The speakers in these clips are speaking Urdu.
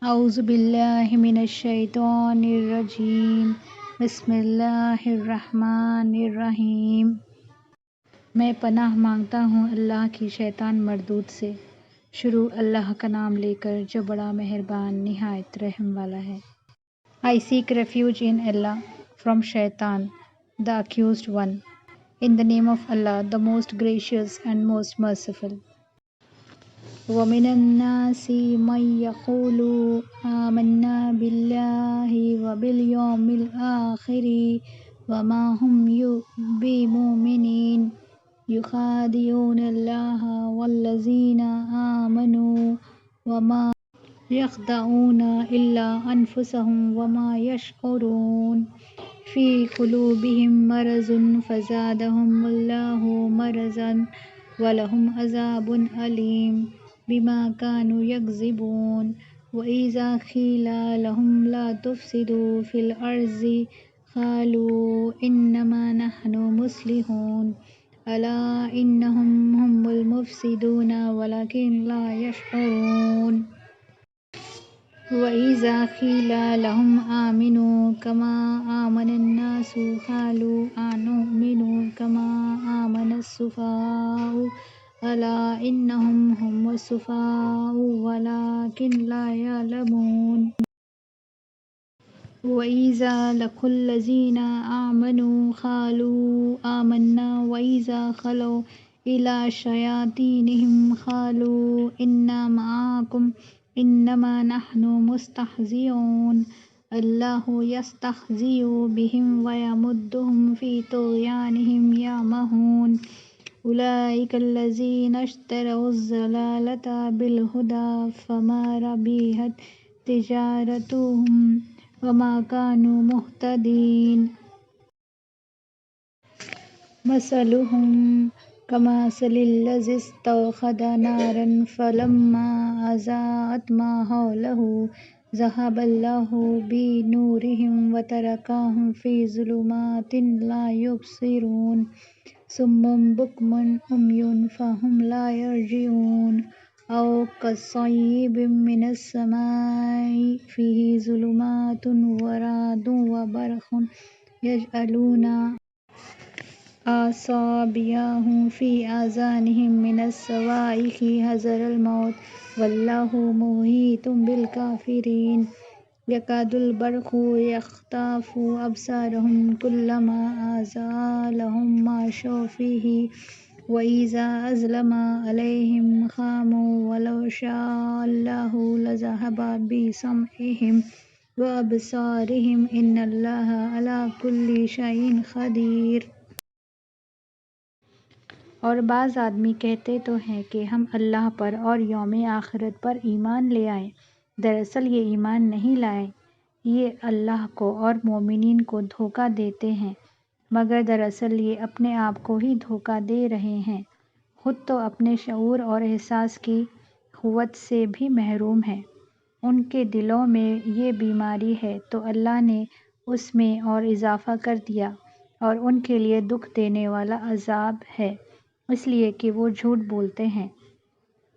اعوذ باللہ من الشیطان الرجیم بسم اللہ الرحمن الرحیم۔ میں پناہ مانگتا ہوں اللہ کی شیطان مردود سے۔ شروع اللہ کا نام لے کر جو بڑا مہربان نہایت رحم والا ہے۔ I seek refuge in Allah from Shaitan, the accused one. In the name of Allah, the most gracious and most merciful. وَمِنَ النَّاسِ مَن يَقُولُ آمَنَّا بِاللَّهِ وَبِالْيَوْمِ الْآخِرِ وَمَا هُمْ بِمُؤْمِنِينَ يُخَادِعُونَ اللَّهَ وَالَّذِينَ آمَنُوا وَمَا يَخْدَعُونَ إِلَّا أَنفُسَهُمْ وَمَا يَشْعُرُونَ فِي قُلُوبِهِم مَّرَضٌ فَزَادَهُمُ اللَّهُ مَرَضًا وَلَهُمْ عَذَابٌ أَلِيمٌ بِمَا كَانُوا يَكْذِبُونَ وَإِذَا قِيلَ لَهُمْ لَا تُفْسِدُوا فِي الْأَرْضِ قَالُوا إِنَّمَا نَحْنُ مُصْلِحُونَ أَلَا إِنَّهُمْ هُمُ الْمُفْسِدُونَ وَلَكِن لَا يَشْعُرُونَ وَإِذَا قِيلَ لَهُمْ آمِنُوا كَمَا آمَنَ النَّاسُ قَالُوا أَنُؤْمِنُ كَمَا آمَنَ السُّفَهَاءُ أَلَا إِنَّهُمْ هُمُ السُّفَهَاءُ وَلَكِن لَا يَعْلَمُونَ وَإِذَا لَقُوا الَّذِينَ آمَنُوا قَالُوا آمَنَّا وَإِذَا خَلَوْا إِلَىٰ شَيَاطِينِهِمْ قَالُوا إِنَّا مَعَكُمْ إِنَّمَا نَحْنُ مُسْتَهْزِئُونَ اللَّهُ يَسْتَهْزِئُ بِهِمْ وَيَمُدُّهُمْ فِي طُغْيَانِهِمْ يَعْمَهُونَ أُولَٰئِكَ الَّذِينَ اشْتَرَوُا الضَّلَالَةَ بِالْهُدَىٰ فَمَا رَبِحَتْ تِجَارَتُهُمْ وَمَا كَانُوا مُهْتَدِينَ مَثَلُهُمْ كَمَثَلِ الَّذِي اسْتَوْقَدَ نَارًا فَلَمَّا أَضَاءَتْ مَا حَوْلَهُ ذَهَبَ اللَّهُ بِنُورِهِمْ وَتَرَكَهُمْ فِي ظُلُمَاتٍ لَا يُبْصِرُونَ صُمٌّ بُكْمٌ عُمْيٌ فَهُمْ لَا يَرْجِعُونَ أَوْ كَصَيِّبٍ مِّنَ السَّمَاءِ فِيهِ ظُلُمَاتٌ وَرَعْدٌ وَبَرْقٌ يَجْعَلُونَ أَصَابِعَهُمْ فِي آذَانِهِم مِّنَ الصَّوَاعِقِ حَذَرَ الْمَوْتِ وَاللَّهُ مُحِيطٌ بِالْكَافِرِينَ يَكَادُ الْبَرْقُ يَخْطَفُ أَبْصَارَهُمْ كُلَّمَا أَضَاءَ لَهُم مَّشَوْا فِيهِ وَإِذَا أَظْلَمَ عَلَيْهِمْ قَامُوا وَلَوْ شَاءَ اللَّهُ لَذَهَبَ بِسَمْعِهِمْ وَأَبْصَارِهِمْ إِنَّ اللَّهَ عَلَىٰ كُلِّ شَيْءٍ قَدِيرٌ۔ اور بعض آدمی کہتے تو ہیں کہ ہم اللہ پر اور یوم آخرت پر ایمان لے آئیں، دراصل یہ ایمان نہیں لائے، یہ اللہ کو اور مومنین کو دھوکہ دیتے ہیں، مگر دراصل یہ اپنے آپ کو ہی دھوکہ دے رہے ہیں، خود تو اپنے شعور اور احساس کی قوت سے بھی محروم ہیں، ان کے دلوں میں یہ بیماری ہے تو اللہ نے اس میں اور اضافہ کر دیا اور ان کے لیے دکھ دینے والا عذاب ہے، اس لیے کہ وہ جھوٹ بولتے ہیں۔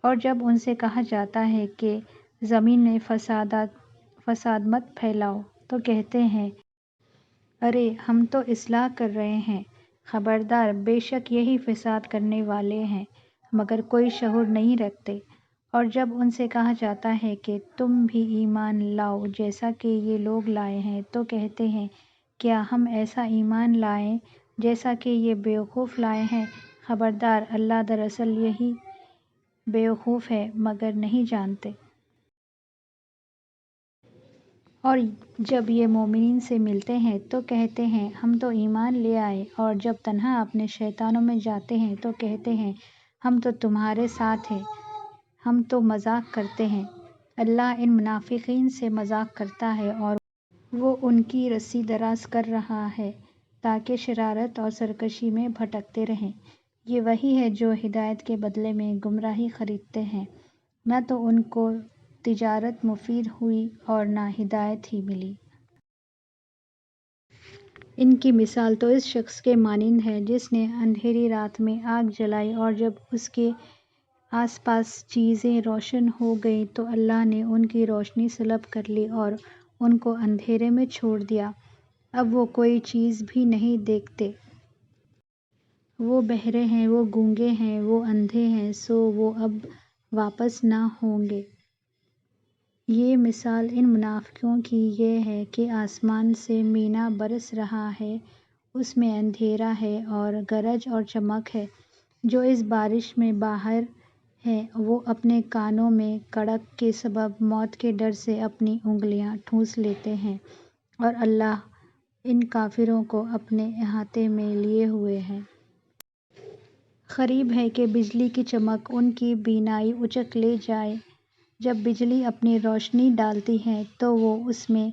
اور جب ان سے کہا جاتا ہے کہ زمین میں فساد مت پھیلاؤ تو کہتے ہیں ارے ہم تو اصلاح کر رہے ہیں، خبردار بے شک یہی فساد کرنے والے ہیں مگر کوئی شعور نہیں رکھتے۔ اور جب ان سے کہا جاتا ہے کہ تم بھی ایمان لاؤ جیسا کہ یہ لوگ لائے ہیں تو کہتے ہیں کیا ہم ایسا ایمان لائیں جیسا کہ یہ بیوقوف لائے ہیں، خبردار اللہ دراصل یہی بیوقوف ہے مگر نہیں جانتے۔ اور جب یہ مومنین سے ملتے ہیں تو کہتے ہیں ہم تو ایمان لے آئے، اور جب تنہا اپنے شیطانوں میں جاتے ہیں تو کہتے ہیں ہم تو تمہارے ساتھ ہیں، ہم تو مذاق کرتے ہیں۔ اللہ ان منافقین سے مذاق کرتا ہے اور وہ ان کی رسی دراز کر رہا ہے تاکہ شرارت اور سرکشی میں بھٹکتے رہیں۔ یہ وہی ہے جو ہدایت کے بدلے میں گمراہی خریدتے ہیں، نہ تو ان کو تجارت مفید ہوئی اور نہ ہدایت ہی ملی۔ ان کی مثال تو اس شخص کے مانند ہے جس نے اندھیری رات میں آگ جلائی اور جب اس کے آس پاس چیزیں روشن ہو گئیں تو اللہ نے ان کی روشنی سلب کر لی اور ان کو اندھیرے میں چھوڑ دیا۔ اب وہ کوئی چیز بھی نہیں دیکھتے۔ وہ بہرے ہیں، وہ گونگے ہیں، وہ اندھے ہیں، سو وہ اب واپس نہ ہوں گے۔ یہ مثال ان منافقوں کی یہ ہے کہ آسمان سے مینا برس رہا ہے، اس میں اندھیرا ہے اور گرج اور چمک ہے۔ جو اس بارش میں باہر ہیں وہ اپنے کانوں میں کڑک کے سبب موت کے ڈر سے اپنی انگلیاں ٹھونس لیتے ہیں، اور اللہ ان کافروں کو اپنے احاطے میں لیے ہوئے ہے۔ قریب ہے کہ بجلی کی چمک ان کی بینائی اچک لے جائے۔ جب بجلی اپنی روشنی ڈالتی ہے تو وہ اس میں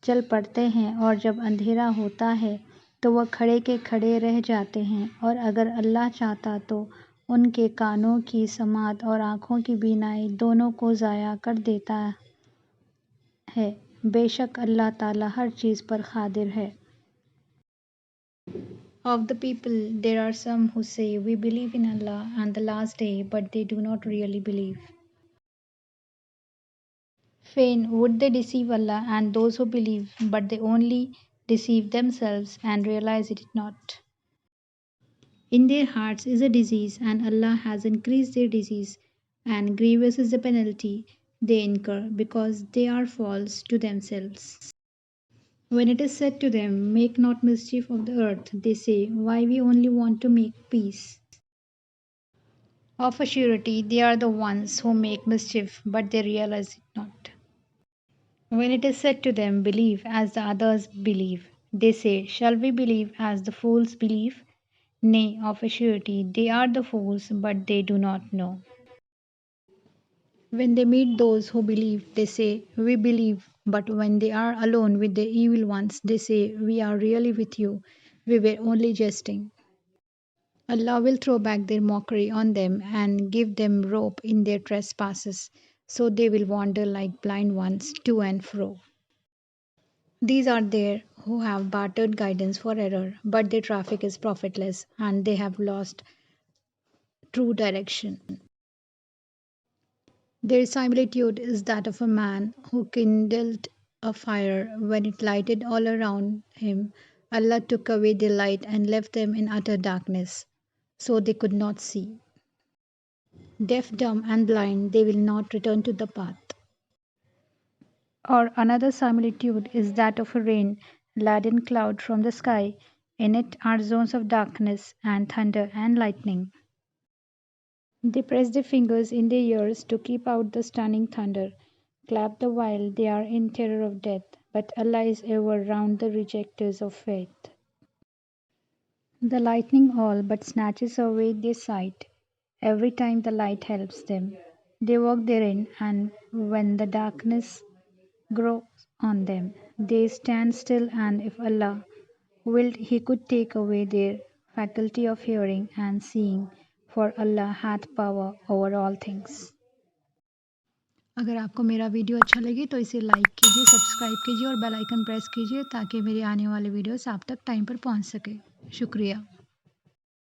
چل پڑتے ہیں، اور جب اندھیرا ہوتا ہے تو وہ کھڑے کے کھڑے رہ جاتے ہیں، اور اگر اللہ چاہتا تو ان کے کانوں کی سماعت اور آنکھوں کی بینائی دونوں کو ضائع کر دیتا ہے۔ بے شک اللہ تعالیٰ ہر چیز پر قادر ہے۔ Of the people, there are some who say, "We believe in Allah and the last day," but they do not really believe. Fain would they deceive Allah and those who believe, but they only deceive themselves and realize it not. In their hearts is a disease, and Allah has increased their disease, and grievous is the penalty they incur, because they are false to themselves. When it is said to them, "Make not mischief of the earth," they say, "Why, we only want to make peace." Of a surety, they are the ones who make mischief, but they realize it not. When it is said to them, "Believe as the others believe," they say, "Shall we believe as the fools believe?" Nay, of a surety, they are the fools, but they do not know. When they meet those who believe, they say, "We believe," but when they are alone with the evil ones, they say, "We are really with you. We were only jesting." Allah will throw back their mockery on them and give them rope in their trespasses, so they will wander like blind ones to and fro. These are there who have bartered guidance for error, but their traffic is profitless, and they have lost true direction. Their similitude is that of a man who kindled a fire. When it lighted all around him, Allah took away their light and left them in utter darkness, so they could not see. Deaf, dumb, and blind, they will not return to the path. Or another similitude is that of a rain-laden cloud from the sky. In it are zones of darkness and thunder and lightning. They press their fingers in their ears to keep out the stunning thunder, clap the while they are in terror of death, but Allah is ever round the rejecters of faith. The lightning all but snatches away their sight every time the light helps them. They walk therein, and when the darkness grows on them, they stand still, and if Allah willed, He could take away their faculty of hearing and seeing, for Allah hath power over all things. اگر آپ کو میرا ویڈیو اچھا لگے تو اسے لائک کیجیے، سبسکرائب کیجیے اور بیل آئیکن پریس کیجیے تاکہ میرے آنے والے ویڈیوز آپ تک ٹائم پر پہنچ سکے۔ شکریہ۔